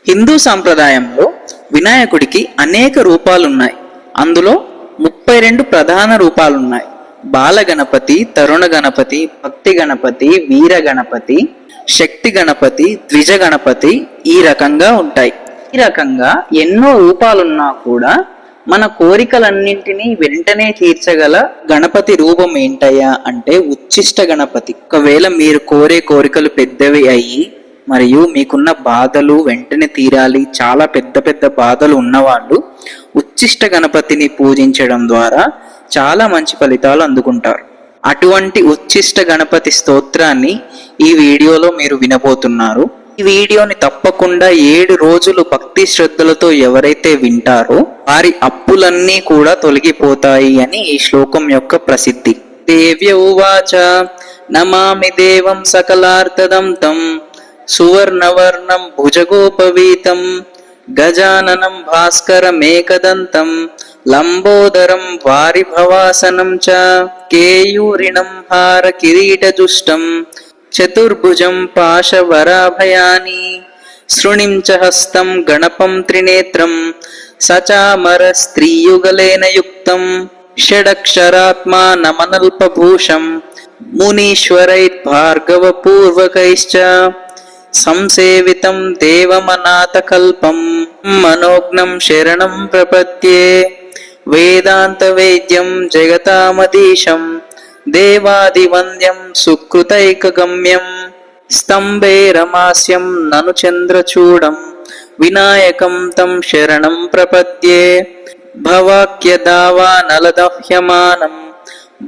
హిందూ సాంప్రదాయంలో వినాయకుడికి అనేక రూపాలున్నాయి. అందులో 32 ప్రధాన రూపాలున్నాయి. బాల గణపతి, తరుణ గణపతి, భక్తి గణపతి, వీర గణపతి, శక్తి గణపతి, ద్విజ గణపతి ఈ రకంగా ఉంటాయి. ఈ రకంగా ఎన్నో రూపాలున్నా కూడా మన కోరికలన్నింటినీ వెంటనే తీర్చగల గణపతి రూపం ఏంటయ్యా అంటే ఉచ్ఛిష్ట గణపతి. ఒకవేళ మీరు కోరే కోరికలు పెద్దవి అయ్యి మరియు మీకున్న బాధలు వెంటనే తీరాలి, చాలా పెద్ద పెద్ద బాధలు ఉన్నవాళ్ళు ఉచ్ఛిష్ట గణపతిని పూజించడం ద్వారా చాలా మంచి ఫలితాలు అందుకుంటారు. అటువంటి ఉచ్ఛిష్ట గణపతి స్తోత్రాన్ని ఈ వీడియోలో మీరు వినబోతున్నారు. ఈ వీడియోని తప్పకుండా 7 రోజులు భక్తి శ్రద్ధలతో ఎవరైతే వింటారో వారి అప్పులన్నీ కూడా తొలగిపోతాయి అని ఈ శ్లోకం యొక్క ప్రసిద్ధి. దేవ్య ఉవాచ నమామి దేవం సకలార్థదం తం సువర్ణవర్ణం భుజగోపవీతం గజాననం భాస్కరమేకదంతం లంబోదరం వారిభవాసనం చ కేయూరిణం హార కిరీటజుష్టం చతుర్భుజం పాశవరాభయాని శృణిం చ హస్తం గణపం త్రినేత్రం సచామర స్త్రీయుగలేన యుక్తం షడక్షరాత్మా నమనల్పభూషం మునీశ్వరైర్భార్గవపూర్వకైశ్చ సంసేవితం దేవమనాథకల్పం మనోజ్ఞం శరణం ప్రపద్యే వేదాంత వేద్యం జగతామధీశం దేవాదివంద్యం సుకృతైకగమ్యం స్తంభే రమాస్యం నను చంద్రచూడం వినాయకం తం శరణం ప్రపద్యే భవాక్యదావానలదహ్యమానం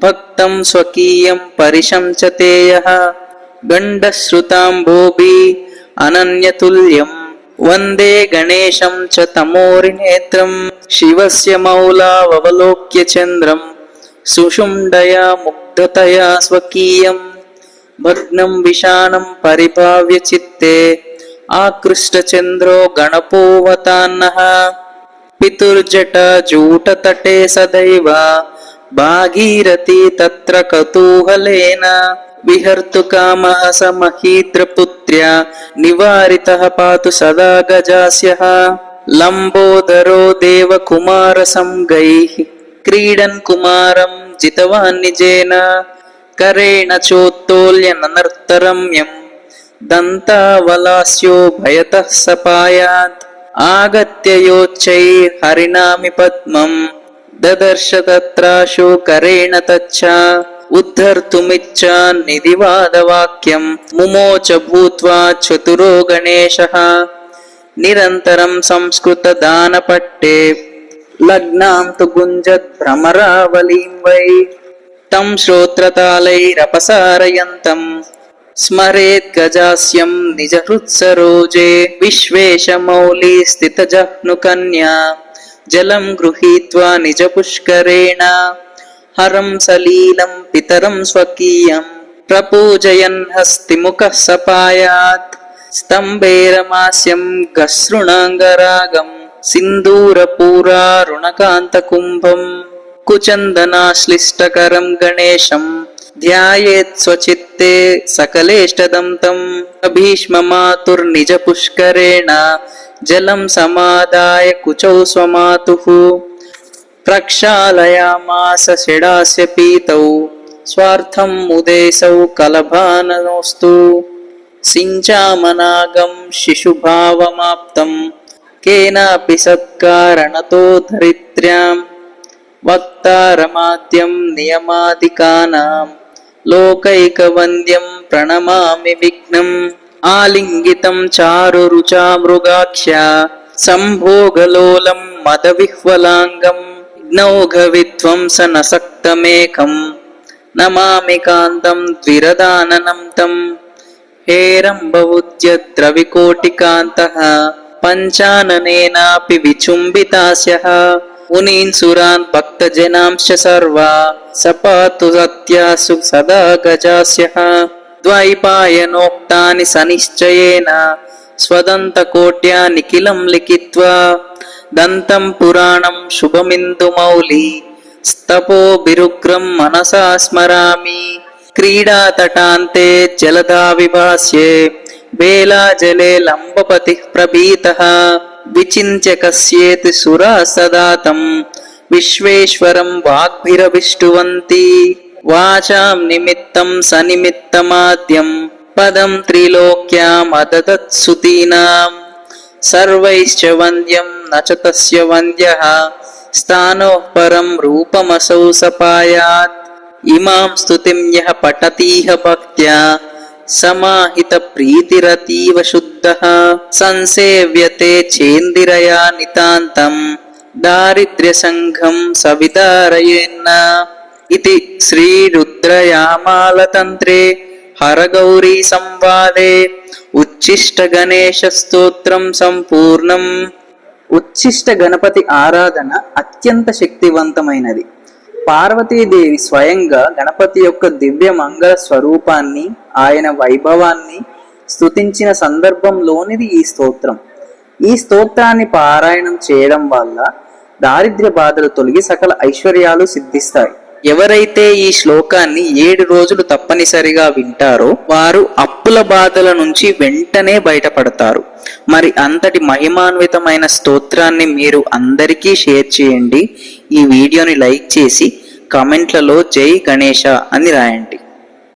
భక్తం స్వకీయం పరిశంచతేయః గండశ్రుతాంబోభి అనన్యతుల్యం వందే గణేశం చ తమోరినేత్రం శివస్య మౌలావలోక్య చంద్రం సుషుండయా ముగ్ధతయా స్వకీయం భగ్నం విషాణం పరిభావ్య చిత్తే ఆకృష్టచంద్రో గణపోవతాన్నః పితుర్జట జూటతటే సదైవ భాగీరథి తత్ర కౌతూహలేన విహర్తుకామః స మహీద్రపుత్ర్య నివారితః పాతు సదా గజాస్యః లంబోదరో దేవకుమార సంగైః క్రీడన్ కుమారం జితవాన్ నిజేన కరేణ చోత్తోల్య ననర్తరమ్యం దంతావలాస్యో భయతః సపాయాత్ ఆగత్య యోచ్చైర్ హరినామి పద్మం దదర్శ తత్రాశో కరేణ తచ్చ ఉద్ధర్తుమిచ్చ నిధివాదవాక్యం ముమోచ భూత్వా చతురో గణేశః నిరంతరం సంస్కృత దానపట్టే లగ్నాం తు గుంజత్ భ్రమరావలీం వై తం శ్రోత్రతాళైరపసారయంతం స్మరేత్ గజాస్యం నిజ హృత్సరోజే విశ్వేశమౌళి స్థితజహ్ను కన్యా జలం గృహీత్వా నిజ పుష్కరేణ హరం సలీలం పితరం స్వకీయం ప్రపూజయన్ హస్తిముఖః సపాయాత్ స్తంభే రమాస్యం గశృణాంగరాగం సింధూరపూరారుణకాంతకుంభం కుచందనాశ్లిష్టకరం గణేశం ధ్యాయేత్ స్వచిత్తే సకలేష్టదం తం భీష్మమాతుర్నిజ పుష్కరేణ జలం సమాదాయ కుచౌ స్వమాతుః ప్రక్షాళయామాస షడాస్య పీతౌ స్వార్థం ముదేశౌ కలభాననోస్తు సించామనాగం శిశుభావమాప్తం కేనాపి సత్కారణతో ధరిత్ర్యాం వక్తారమాద్యం నియమాదికానాం లోకైకవంద్యం ప్రణమామి విఘ్నం ఆలింగితం చారు రుచా మృగాఖ్య సంభోగలోలం మదవిహ్వలాంగం నౌఘవిధ్వంస నసక్తమేకం నమామి కాంతం ద్విరదాననం తం హేరంబవుద్యద్రవికోటికాంతః పంచాననేనాపి విచుంబితాస్యః మునీన్ సురాన్ భక్తజనాంశ్చ సర్వా సపాతు సత్యాసు సదా గజాస్యః ద్వైపాయనోక్తాని సనిశ్చయేన స్వదంతకోట్యా నిఖిలం లిఖిత్వా దంతం పురాణం శుభమిందుమౌళి స్తపోభిరుగ్రం మనసా స్మరామి క్రీడాతటాంతే జలదా విభాస్యే వేళాజలే లంబపతిః ప్రభీతః విచింత్య కస్యేతి సురా సదా తం విశ్వేశ్వరం వాగ్భిరవిష్టువంతి వాచాం నిమిత్తం సనిమిత్తమాద్యం పదం త్రిలోక్యామదదత్సుతీనాం సర్వైశ్చ వంద్యం న చ తస్య వంద్యః స్థానోః పరం రూపమసౌ సపాయాత్ ఇమాం స్తుతిం యః పఠతీహ భక్త్యా సమాహిత ప్రీతిరతీవ శుద్ధః సంసేవ్యతే చేందిరయా నితాంతం దారిద్ర్య సంఘం సవితారయేన్న ఇతి శ్రీ రుద్రయామాల తంత్రే హరగౌరీ సంవాదే ఉచ్ఛిష్ట గణేశ స్తోత్రం సంపూర్ణం. ఉచ్ఛిష్ట గణపతి ఆరాధన అత్యంత శక్తివంతమైనది. పార్వతీదేవి స్వయంగా గణపతి యొక్క దివ్య మంగళ స్వరూపాన్ని, ఆయన వైభవాన్ని స్తుతించిన సందర్భంలోనిది ఈ స్తోత్రం. ఈ స్తోత్రాన్ని పారాయణం చేయడం వల్ల దారిద్ర్య బాధలు తొలగి సకల ఐశ్వర్యాలు సిద్ధిస్తాయి. ఎవరైతే ఈ శ్లోకాన్ని 7 రోజులు తప్పనిసరిగా వింటారో వారు అప్పుల బాధల నుంచి వెంటనే బయటపడతారు. మరి అంతటి మహిమాన్వితమైన స్తోత్రాన్ని మీరు అందరికీ షేర్ చేయండి. ఈ వీడియోని లైక్ చేసి కామెంట్లలో జై గణేశ అని రాయండి.